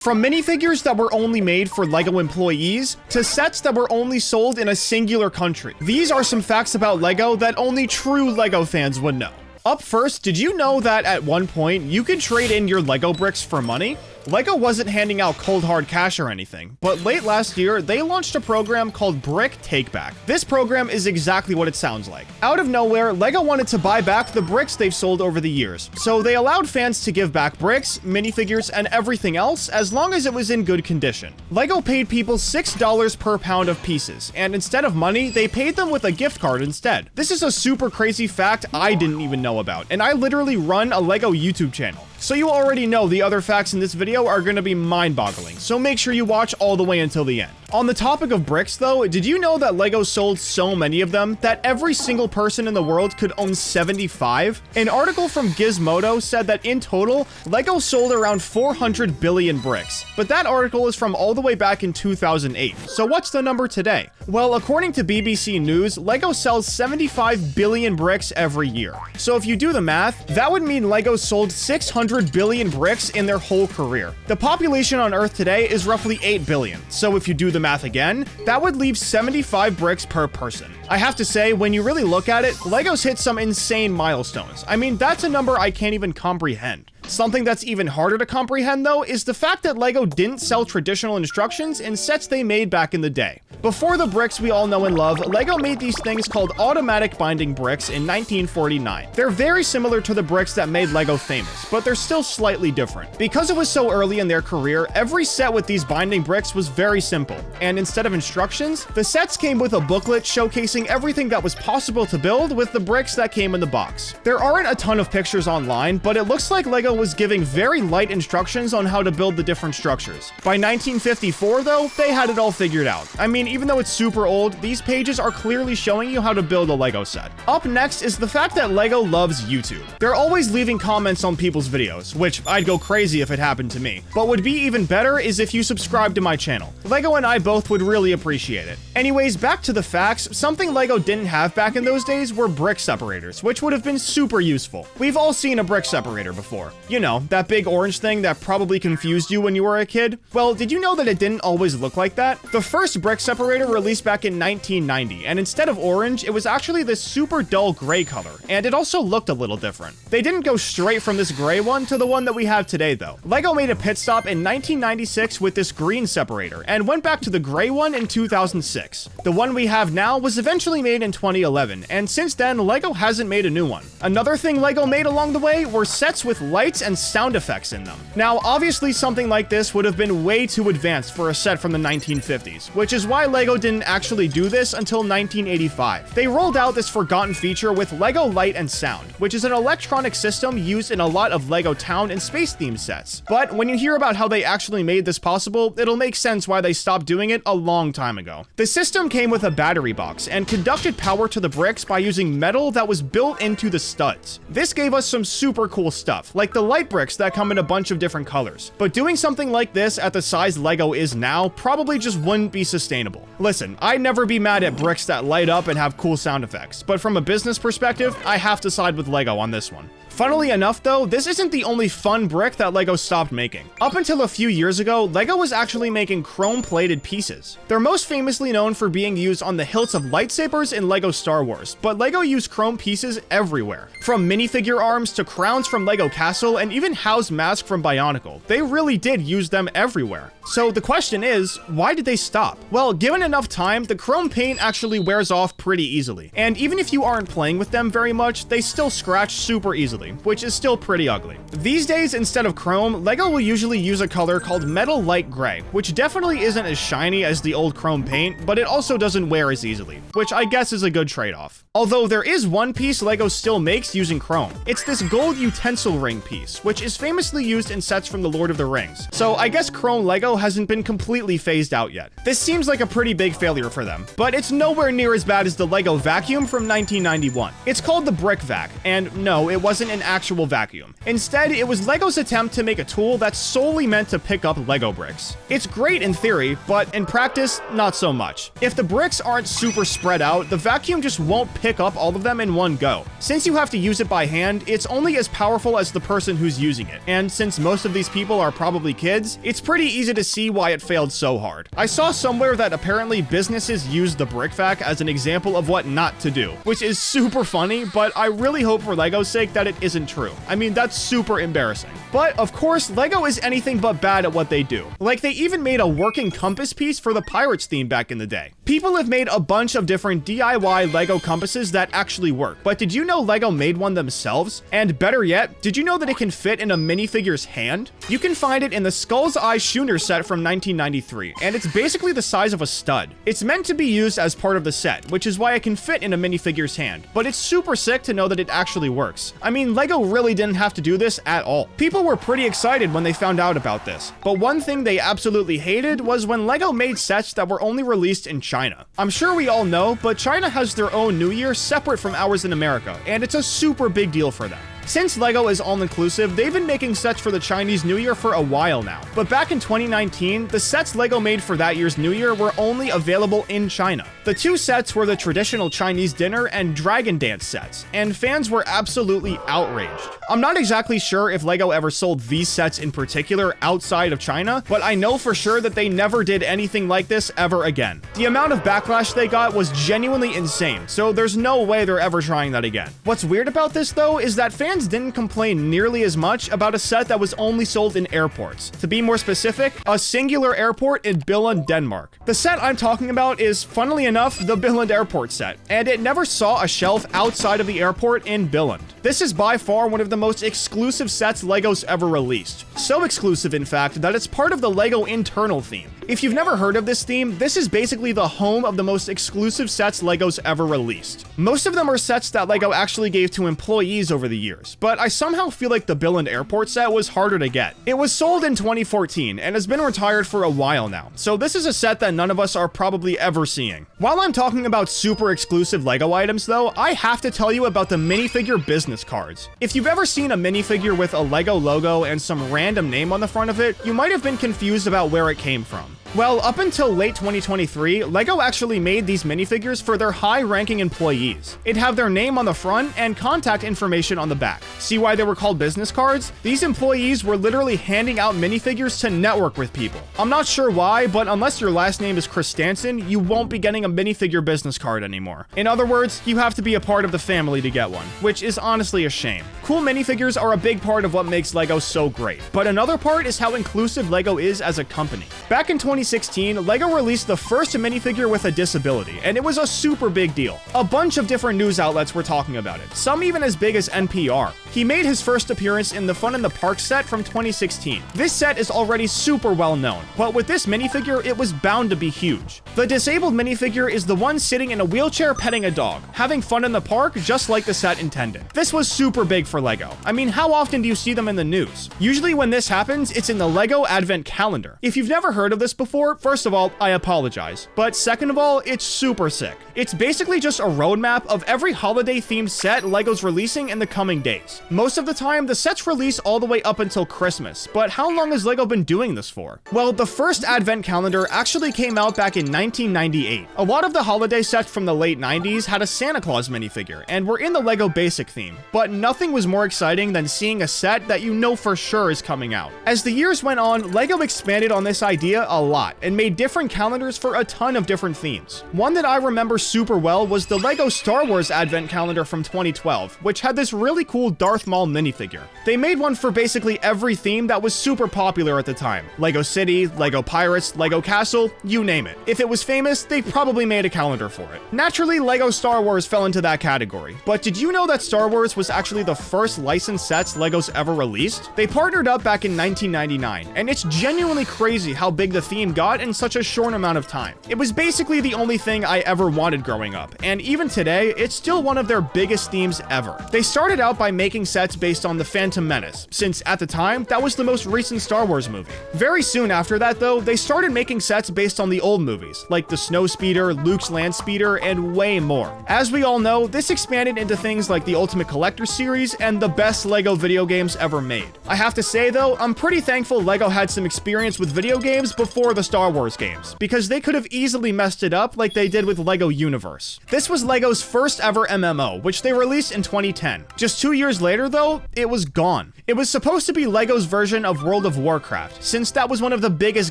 From minifigures that were only made for LEGO employees, to sets that were only sold in a singular country. These are some facts about LEGO that only true LEGO fans would know. Up first, did you know that at one point, you could trade in your LEGO bricks for money? LEGO wasn't handing out cold hard cash or anything, but late last year, they launched a program called Brick Takeback. This program is exactly what it sounds like. Out of nowhere, LEGO wanted to buy back the bricks they've sold over the years, so they allowed fans to give back bricks, minifigures, and everything else as long as it was in good condition. LEGO paid people $6 per pound of pieces, and instead of money, they paid them with a gift card instead. This is a super crazy fact I didn't even know about, and I literally run a LEGO YouTube channel. So you already know the other facts in this video are going to be mind-boggling, so make sure you watch all the way until the end. On the topic of bricks though, did you know that LEGO sold so many of them that every single person in the world could own 75? An article from Gizmodo said that in total, LEGO sold around 400 billion bricks. But that article is from all the way back in 2008. So what's the number today? Well, according to BBC News, LEGO sells 75 billion bricks every year. So if you do the math, that would mean LEGO sold 600 billion bricks in their whole career. The population on Earth today is roughly 8 billion. So if you do the math again, that would leave 75 bricks per person. I have to say, when you really look at it, LEGO's hit some insane milestones. I mean, that's a number I can't even comprehend. Something that's even harder to comprehend though is the fact that LEGO didn't sell traditional instructions in sets they made back in the day. Before the bricks we all know and love, LEGO made these things called automatic binding bricks in 1949. They're very similar to the bricks that made LEGO famous, but they're still slightly different. Because it was so early in their career, every set with these binding bricks was very simple, and instead of instructions, the sets came with a booklet showcasing everything that was possible to build with the bricks that came in the box. There aren't a ton of pictures online, but it looks like LEGO was giving very light instructions on how to build the different structures. By 1954 though, they had it all figured out. I mean, even though it's super old, these pages are clearly showing you how to build a LEGO set. Up next is the fact that LEGO loves YouTube. They're always leaving comments on people's videos, which I'd go crazy if it happened to me. But would be even better is if you subscribe to my channel. LEGO and I both would really appreciate it. Anyways, back to the facts, something LEGO didn't have back in those days were brick separators, which would have been super useful. We've all seen a brick separator before. You know, that big orange thing that probably confused you when you were a kid? Well, did you know that it didn't always look like that? The first brick separator released back in 1990, and instead of orange, it was actually this super dull gray color, and it also looked a little different. They didn't go straight from this gray one to the one that we have today though. LEGO made a pit stop in 1996 with this green separator, and went back to the gray one in 2006. The one we have now was eventually made in 2011, and since then, LEGO hasn't made a new one. Another thing LEGO made along the way were sets with lights and sound effects in them. Now, obviously something like this would have been way too advanced for a set from the 1950s, which is why LEGO didn't actually do this until 1985. They rolled out this forgotten feature with LEGO Light and Sound, which is an electronic system used in a lot of LEGO town and space themed sets. But when you hear about how they actually made this possible, it'll make sense why they stopped doing it a long time ago. The system came with a battery box and conducted power to the bricks by using metal that was built into the studs. This gave us some super cool stuff, like the light bricks that come in a bunch of different colors. But doing something like this at the size LEGO is now probably just wouldn't be sustainable. Listen, I'd never be mad at bricks that light up and have cool sound effects, but from a business perspective, I have to side with LEGO on this one. Funnily enough though, this isn't the only fun brick that LEGO stopped making. Up until a few years ago, LEGO was actually making chrome-plated pieces. They're most famously known for being used on the hilts of lightsabers in LEGO Star Wars, but LEGO used chrome pieces everywhere. From minifigure arms to crowns from LEGO Castle and even Hal's mask from Bionicle, they really did use them everywhere. So the question is, why did they stop? Well, given enough time, the chrome paint actually wears off pretty easily. And even if you aren't playing with them very much, they still scratch super easily, which is still pretty ugly. These days, instead of chrome, LEGO will usually use a color called metal light gray, which definitely isn't as shiny as the old chrome paint, but it also doesn't wear as easily, which I guess is a good trade-off. Although there is one piece LEGO still makes using chrome. It's this gold utensil ring piece, which is famously used in sets from the Lord of the Rings. So I guess chrome LEGO hasn't been completely phased out yet. This seems like a pretty big failure for them, but it's nowhere near as bad as the LEGO vacuum from 1991. It's called the Brick Vac, and no, it wasn't an an actual vacuum. Instead, it was LEGO's attempt to make a tool that's solely meant to pick up LEGO bricks. It's great in theory, but in practice, not so much. If the bricks aren't super spread out, the vacuum just won't pick up all of them in one go. Since you have to use it by hand, it's only as powerful as the person who's using it. And since most of these people are probably kids, it's pretty easy to see why it failed so hard. I saw somewhere that apparently businesses use the brick vac as an example of what not to do, which is super funny, but I really hope for LEGO's sake that it isn't true. I mean, that's super embarrassing. But of course, LEGO is anything but bad at what they do. Like, they even made a working compass piece for the Pirates theme back in the day. People have made a bunch of different DIY LEGO compasses that actually work, but did you know LEGO made one themselves? And better yet, did you know that it can fit in a minifigure's hand? You can find it in the Skull's Eye Schooner set from 1993, and it's basically the size of a stud. It's meant to be used as part of the set, which is why it can fit in a minifigure's hand, but it's super sick to know that it actually works. I mean, LEGO really didn't have to do this at all. People were pretty excited when they found out about this, but one thing they absolutely hated was when LEGO made sets that were only released in China. I'm sure we all know, but China has their own New Year separate from ours in America, and it's a super big deal for them. Since LEGO is all-inclusive, they've been making sets for the Chinese New Year for a while now. But back in 2019, the sets LEGO made for that year's New Year were only available in China. The two sets were the traditional Chinese dinner and dragon dance sets, and fans were absolutely outraged. I'm not exactly sure if LEGO ever sold these sets in particular outside of China, but I know for sure that they never did anything like this ever again. The amount of backlash they got was genuinely insane, so there's no way they're ever trying that again. What's weird about this though is that fans didn't complain nearly as much about a set that was only sold in airports. To be more specific, a singular airport in Billund, Denmark. The set I'm talking about is, funnily enough, the Billund Airport set, and it never saw a shelf outside of the airport in Billund. This is by far one of the most exclusive sets LEGO's ever released. So exclusive, in fact, that it's part of the LEGO internal theme. If you've never heard of this theme, this is basically the home of the most exclusive sets LEGO's ever released. Most of them are sets that LEGO actually gave to employees over the years, but I somehow feel like the Billund Airport set was harder to get. It was sold in 2014 and has been retired for a while now, so this is a set that none of us are probably ever seeing. While I'm talking about super exclusive LEGO items though, I have to tell you about the minifigure business cards. If you've ever seen a minifigure with a LEGO logo and some random name on the front of it, you might have been confused about where it came from. Well, up until late 2023, LEGO actually made these minifigures for their high-ranking employees. It'd have their name on the front and contact information on the back. See why they were called business cards? These employees were literally handing out minifigures to network with people. I'm not sure why, but unless your last name is Christensen, you won't be getting a minifigure business card anymore. In other words, you have to be a part of the family to get one, which is honestly a shame. Cool minifigures are a big part of what makes LEGO so great, but another part is how inclusive LEGO is as a company. Back in 2016, LEGO released the first minifigure with a disability, and it was a super big deal. A bunch of different news outlets were talking about it, some even as big as NPR. He made his first appearance in the Fun in the Park set from 2016. This set is already super well known, but with this minifigure, it was bound to be huge. The disabled minifigure is the one sitting in a wheelchair petting a dog, having fun in the park just like the set intended. This was super big for LEGO. I mean, how often do you see them in the news? Usually when this happens, it's in the LEGO Advent Calendar. If you've never heard of this before, first of all, I apologize. But second of all, it's super sick. It's basically just a roadmap of every holiday-themed set LEGO's releasing in the coming days. Most of the time, the sets release all the way up until Christmas, but how long has LEGO been doing this for? Well, the first Advent Calendar actually came out back in 1998. A lot of the holiday sets from the late 90s had a Santa Claus minifigure, and were in the LEGO basic theme, but nothing was more exciting than seeing a set that you know for sure is coming out. As the years went on, LEGO expanded on this idea a lot, and made different calendars for a ton of different themes. One that I remember super well was the LEGO Star Wars Advent Calendar from 2012, which had this really cool Darth Maul minifigure. They made one for basically every theme that was super popular at the time. LEGO City, LEGO Pirates, LEGO Castle, you name it. If it was famous, they probably made a calendar for it. Naturally, LEGO Star Wars fell into that category, but did you know that Star Wars was actually the first licensed sets LEGO's ever released? They partnered up back in 1999, and it's genuinely crazy how big the theme got in such a short amount of time. It was basically the only thing I ever wanted growing up, and even today, it's still one of their biggest themes ever. They started out by making sets based on The Phantom Menace, since at the time, that was the most recent Star Wars movie. Very soon after that though, they started making sets based on the old movies, like the Snowspeeder, Luke's Land Speeder, and way more. As we all know, this expanded into things like the Ultimate Collector series and the best LEGO video games ever made. I have to say though, I'm pretty thankful LEGO had some experience with video games before the Star Wars games, because they could have easily messed it up like they did with LEGO Universe. This was LEGO's first ever MMO, which they released in 2010. Just 2 years later though, it was gone. It was supposed to be LEGO's version of World of Warcraft, since that was one of the biggest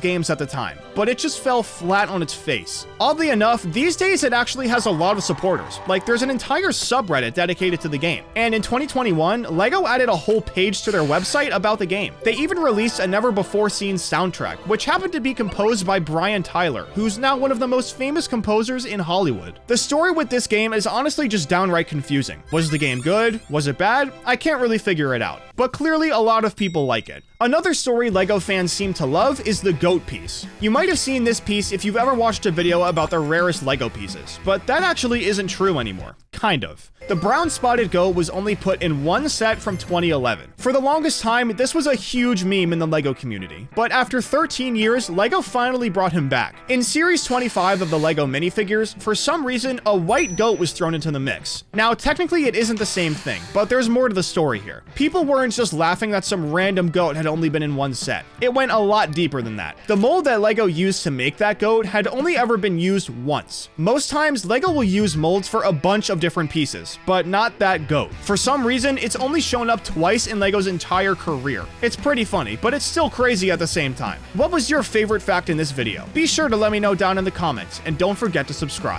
games at the time, but it just fell flat on its face. Oddly enough, these days it actually has a lot of supporters, like there's an entire subreddit dedicated to the game. And in 2021, LEGO added a whole page to their website about the game. They even released a never-before-seen soundtrack, which happened to be composed by Brian Tyler, who's now one of the most famous composers in Hollywood. The story with this game is honestly just downright confusing. Was the game good? Was it bad? I can't really figure it out, but clearly a lot of people like it. Another story LEGO fans seem to love is the goat piece. You might have seen this piece if you've ever watched a video about the rarest LEGO pieces, but that actually isn't true anymore. Kind of. The brown spotted goat was only put in one set from 2011. For the longest time, this was a huge meme in the LEGO community, but after 13 years, LEGO finally brought him back. In Series 25 of the LEGO minifigures, for some reason, a white goat was thrown into the mix. Now, technically it isn't the same thing, but there's more to the story here. People weren't just laughing that some random goat had only been in one set. It went a lot deeper than that. The mold that LEGO used to make that goat had only ever been used once. Most times, LEGO will use molds for a bunch of different pieces, but not that goat. For some reason, it's only shown up twice in LEGO's entire career. It's pretty funny, but it's still crazy at the same time. What was your favorite fact in this video? Be sure to let me know down in the comments, and don't forget to subscribe.